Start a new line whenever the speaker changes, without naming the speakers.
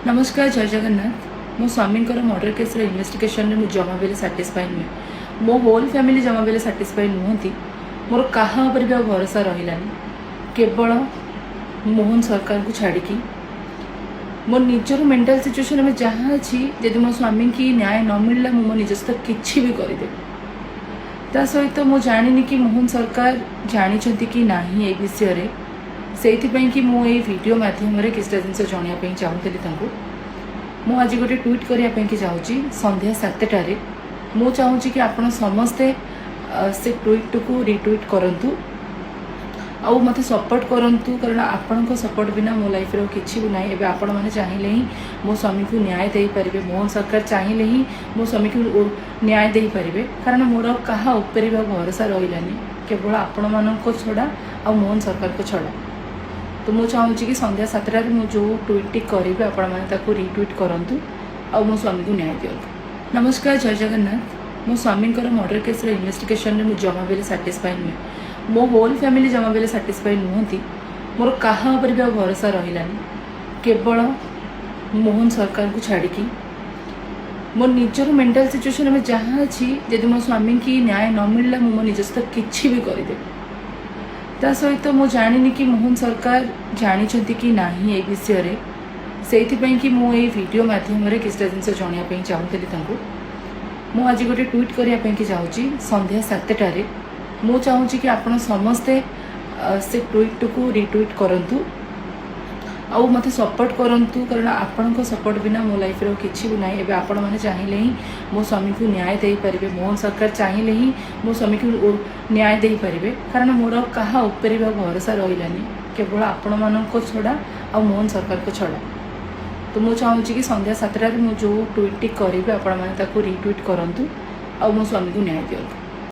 नमस्कार जय जगन्नाथ मो स्वामी मर्डर केस इन्वेस्टिगेशन में जमा बेले साटिस्फाई नुहे मो होल फैमिली जमा बेले साटिस्फाई नुहति मोर कहा भी भरोसा रहिलानी केवल मोहन सरकार को छाड़ी मो निजर मेंटल सिचुएशन में जहाँ अच्छी जदि मो स्वामी की न्याय न मिलला मो निजस्थ किसी भी करदे ता सहित मो जानी कि मोहन सरकार जानी कि नहीं ये विषय से कि मु ये वीडियो माध्यम किसी जिन जनवाई चाहूली मु आज गोटे ट्वीट करने चाहूँगी संध्या 7टारे मु चाहूँगी कि आपण समस्ते से ट्वीट को रिट्वीट करूँ आउ मत सपोर्ट करूँ कारण आपण सपोर्ट बिना मो लाइफ किसी भी ना एवं आपण मैंने चाहिए ही मो स्वामी को न्याय दे पारे मोहन सरकार चाहिए ही मो स्वामी को न्याय दे पारे कारण मोर कहा उपरे भरोसा रहिलानी केवल आपण मान छड़ा आ मोहन सरकार को छड़ा तो मुझे चाहूँगी कि संध्या 7टार मुझे जो ट्वीट करी आपण मैंने रिट्वीट करूँ आ मो स्वामी को न्याय दिंतु। नमस्कार जय जगन्नाथ मो स्वामी मर्डर केस इन्वेस्टिगेशन में जमा बेले साटिस्फाई नुहे मो होल फैमिली जमा बेले साटिस्फाई नुहति मोर कहा भी भरोसा रहिलानी केवल मोहन सरकार को छाड़ी मो निजर मेंटल सिचुएशन में जहाँ अच्छी जदि मो स्वामी की न्याय न मिलला मो निजस्थ किसी भी करदे ता सहित मो जानी कि मोहन सरकार जानी कि नहीं ये विषय से कि मु ये वीडियो माध्यम किसी जिन जनवाई चाहूली मु आज गोटे ट्वीट करने चाहूँगी संध्या 7टारे मु चाहूँगी कि आपण समस्ते से ट्वीट को रिट्वीट करूँ आउ मत सपोर्ट करूँ कारण आपण सपोर्ट बिना मो लाइफ किसी भी ना एवं आपण मैंने चाहिए ही मो स्वामी को न्याय दे पारे मोहन सरकार चाहिए ही मो स्वामी को न्याय दे पारे कारण मोर कहा उपरे भरोसा रहिलानी केवल आपण मान छड़ा आ मोहन सरकार को छड़ा तो मुझे चाहूँगी कि संध्या 7टार मुझे जो ट्वीट करी आपण मैंने रिट्वीट करूँ आ मो स्वामी को न्याय दिंतु।